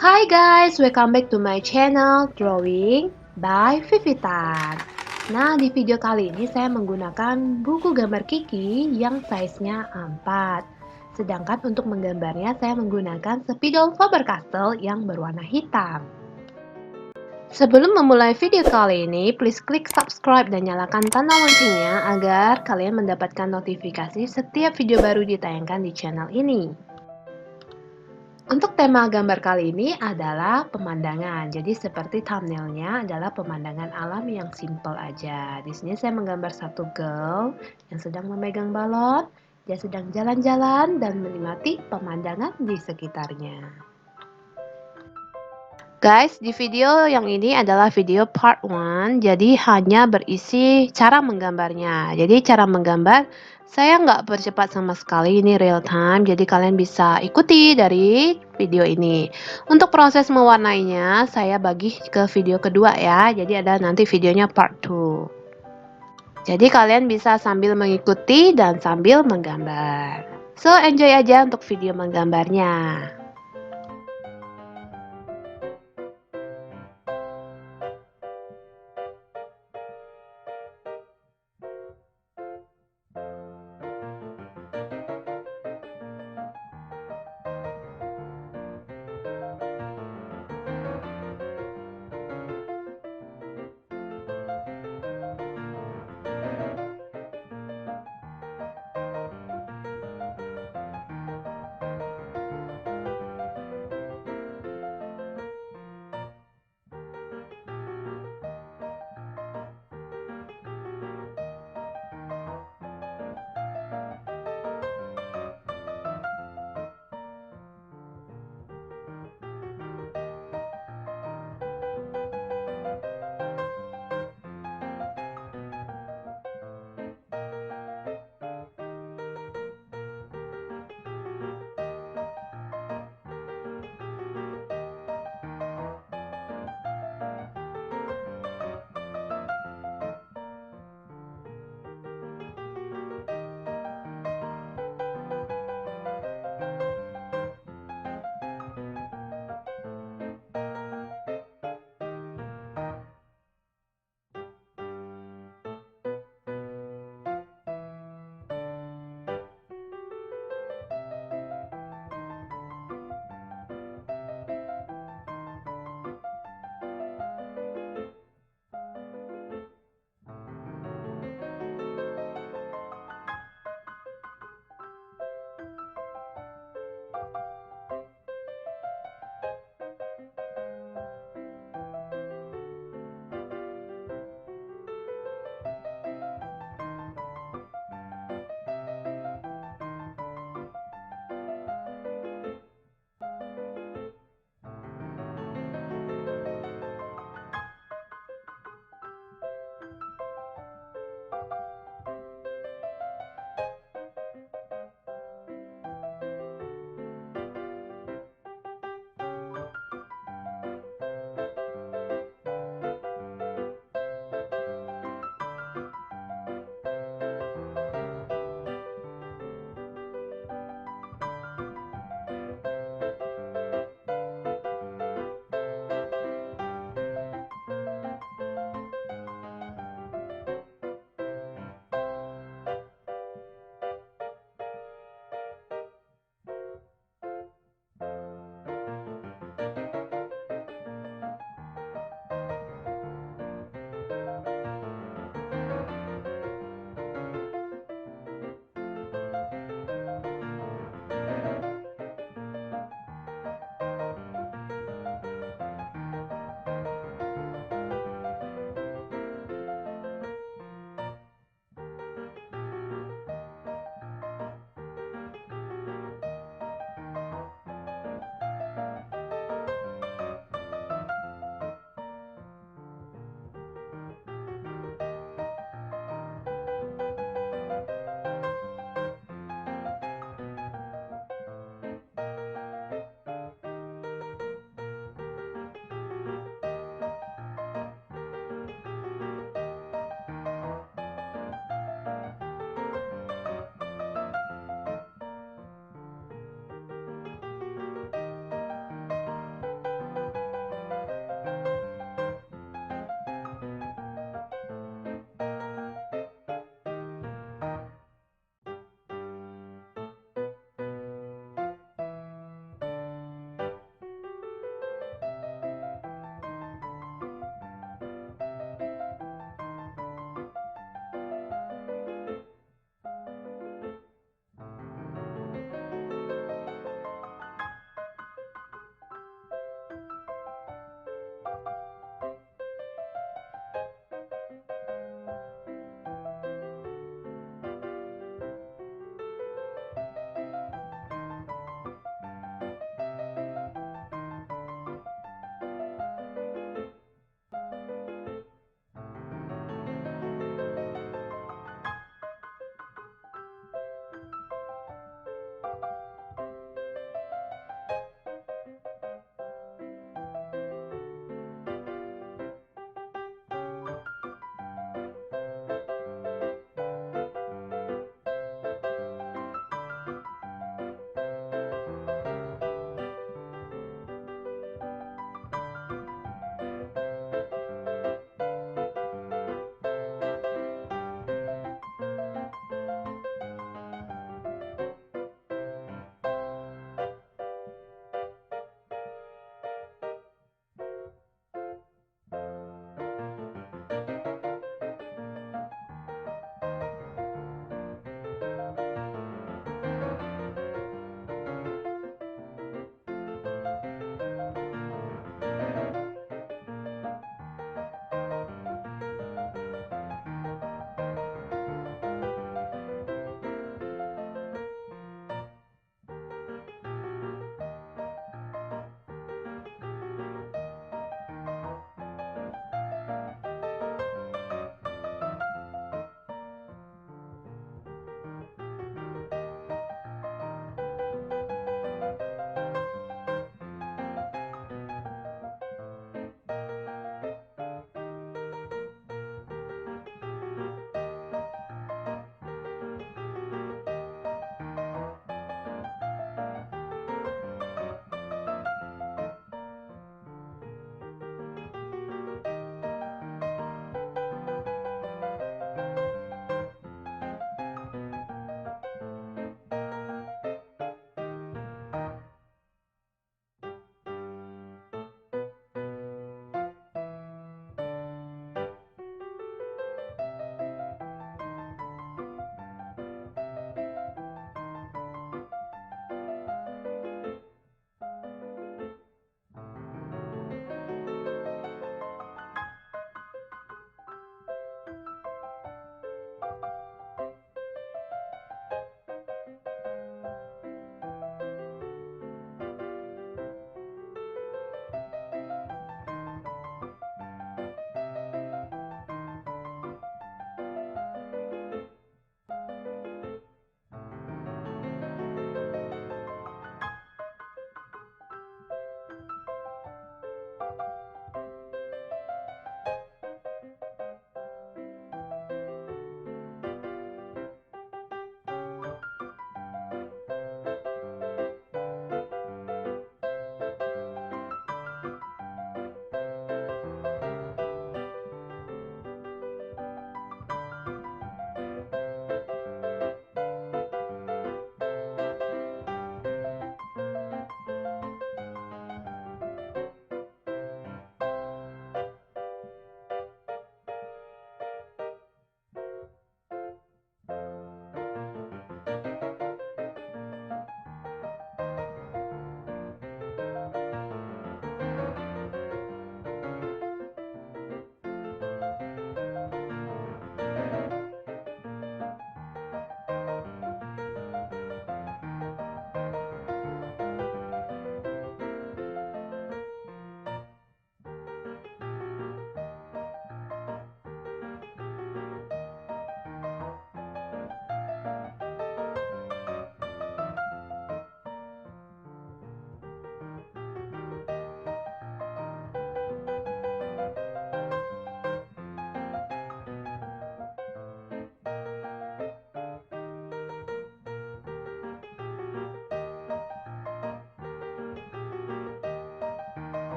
Hi guys, welcome back to my channel Drawing by Vivitan. Nah, di video kali ini saya menggunakan buku gambar Kiki yang size-nya A4. Sedangkan untuk menggambarnya saya menggunakan spidol Faber-Castell yang berwarna hitam. Sebelum memulai video kali ini, please klik subscribe dan nyalakan tanda loncengnya agar kalian mendapatkan notifikasi setiap video baru ditayangkan di channel ini. Untuk tema gambar kali ini adalah pemandangan. Jadi seperti thumbnailnya adalah pemandangan alam yang simple aja. Di sini saya menggambar satu girl yang sedang memegang balon. Dia sedang jalan-jalan dan menikmati pemandangan di sekitarnya. Guys, di video yang ini adalah video part 1, jadi hanya berisi cara menggambarnya. Jadi cara menggambar, saya nggak percepat sama sekali, ini real time, jadi kalian bisa ikuti dari video ini. Untuk proses mewarnainya, saya bagi ke video kedua ya, jadi ada nanti videonya part 2. Jadi kalian bisa sambil mengikuti dan sambil menggambar. So, enjoy aja untuk video menggambarnya.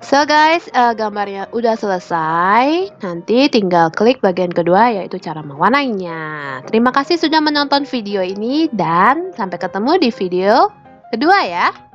So guys, gambarnya udah selesai. Nanti tinggal klik bagian kedua yaitu cara mewarnainya. Terima kasih sudah menonton video ini dan sampai ketemu di video kedua ya.